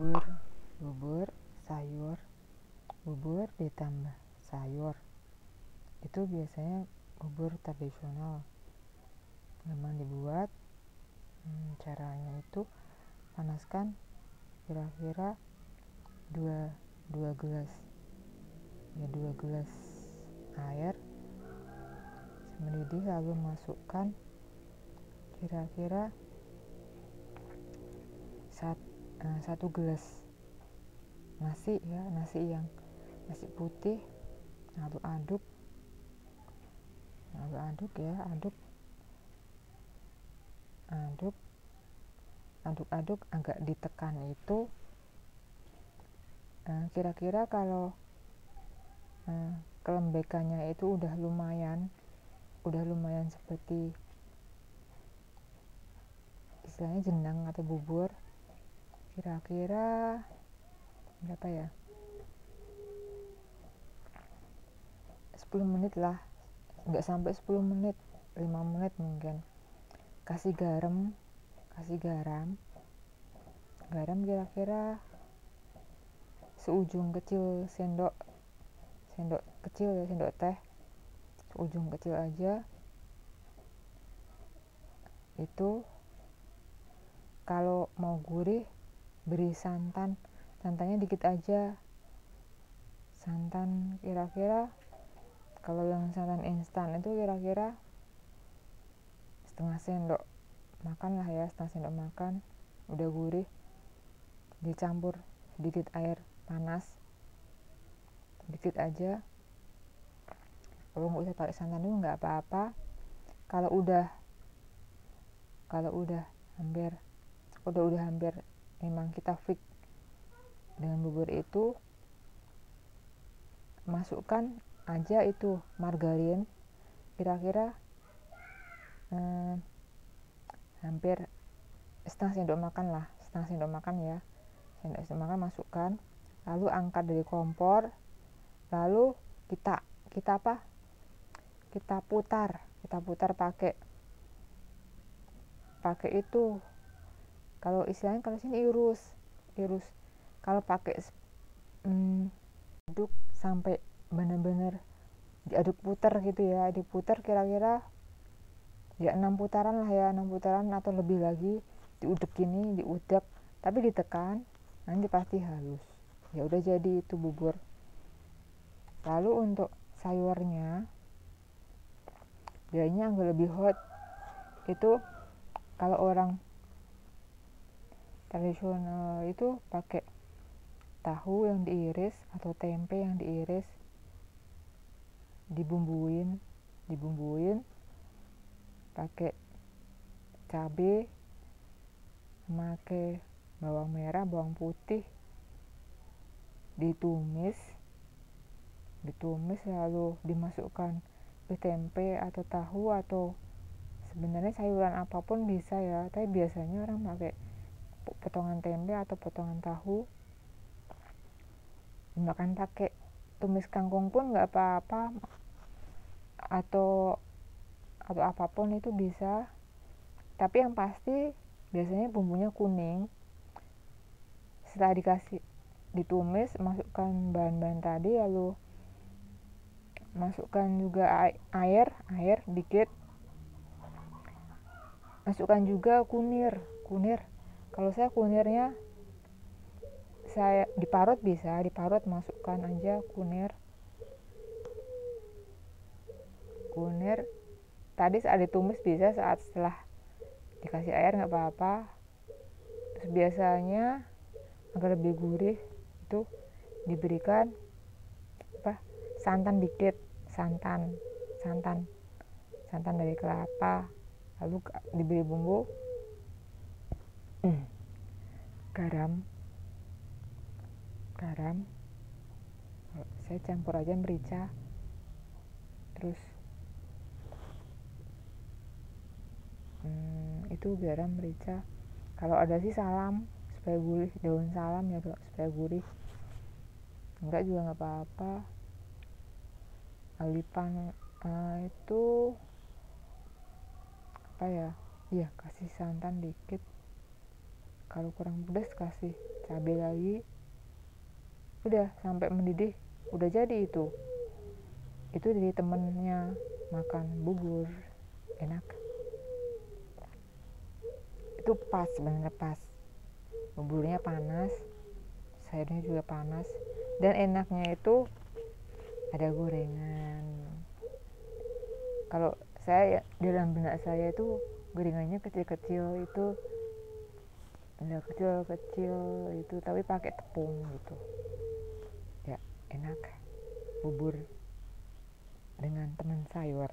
bubur bubur sayur, bubur ditambah sayur, itu biasanya bubur tradisional. Gampang dibuat. Caranya itu panaskan kira-kira 2 gelas ya, 2 gelas air mendidih, lalu masukkan kira-kira 1 gelas nasi ya, nasi putih, lalu aduk ya, aduk agak ditekan. Itu kira-kira kalau kelembekannya itu udah lumayan seperti istilahnya jenang atau bubur, kira-kira berapa ya, 10 menit lah, nggak sampai 10 menit, 5 menit mungkin. Kasih garam kira-kira seujung kecil sendok kecil ya, sendok teh seujung kecil aja. Itu kalau mau gurih beri santannya dikit aja. Santan kira-kira kalau yang santan instan itu kira-kira setengah sendok makan lah ya, setengah sendok makan. Udah gurih, dicampur sedikit air panas sedikit aja. Kalau nggak usah pakai santan dulu nggak apa-apa. Kalau udah hampir memang kita fix dengan bubur itu, masukkan aja itu margarin kira-kira hampir setengah sendok makan ya, sendok makan masukkan, lalu angkat dari kompor, lalu kita putar pakai itu, kalau istilahnya kalau sini irus. Kalau pakai aduk sampai benar-benar diaduk putar gitu ya, diputar kira-kira ya 6 putaran lah ya, 6 putaran atau lebih lagi. Diudek tapi ditekan, nanti pasti halus. Ya udah jadi itu bubur. Lalu untuk sayurnya biasanya agak lebih hot. Itu kalau orang tradisional itu pakai tahu yang diiris atau tempe yang diiris, dibumbuin pakai cabai, pakai bawang merah, bawang putih, ditumis lalu dimasukkan ke tempe atau tahu, atau sebenarnya sayuran apapun bisa ya, tapi biasanya orang pakai potongan tempe atau potongan tahu. Dimakan pakai tumis kangkung pun nggak apa-apa, atau apapun itu bisa, tapi yang pasti biasanya bumbunya kuning. Setelah ditumis, masukkan bahan-bahan tadi, lalu masukkan juga air dikit, masukkan juga kunir. Kalau saya kunirnya saya diparut, masukkan aja kunir tadi saat ditumis, bisa saat setelah dikasih air nggak apa-apa. Terus biasanya agar lebih gurih itu diberikan santan dikit, santan dari kelapa, lalu diberi bumbu garam. Saya campur aja merica, terus itu garam, merica, kalau ada sih salam supaya gurih, daun salam ya supaya gurih, enggak juga nggak apa-apa. Alipan itu apa ya, iya kasih santan dikit, kalau kurang pedas kasih cabai lagi, udah sampai mendidih, udah jadi itu dari temennya makan bubur enak. Itu pas, bener pas, buburnya panas, sayurnya juga panas, dan enaknya itu ada gorengan. Kalau saya, dalam benak saya itu gorengannya kecil-kecil itu, udah kecil-kecil itu tapi pakai tepung gitu ya, enak bubur dengan teman sayur.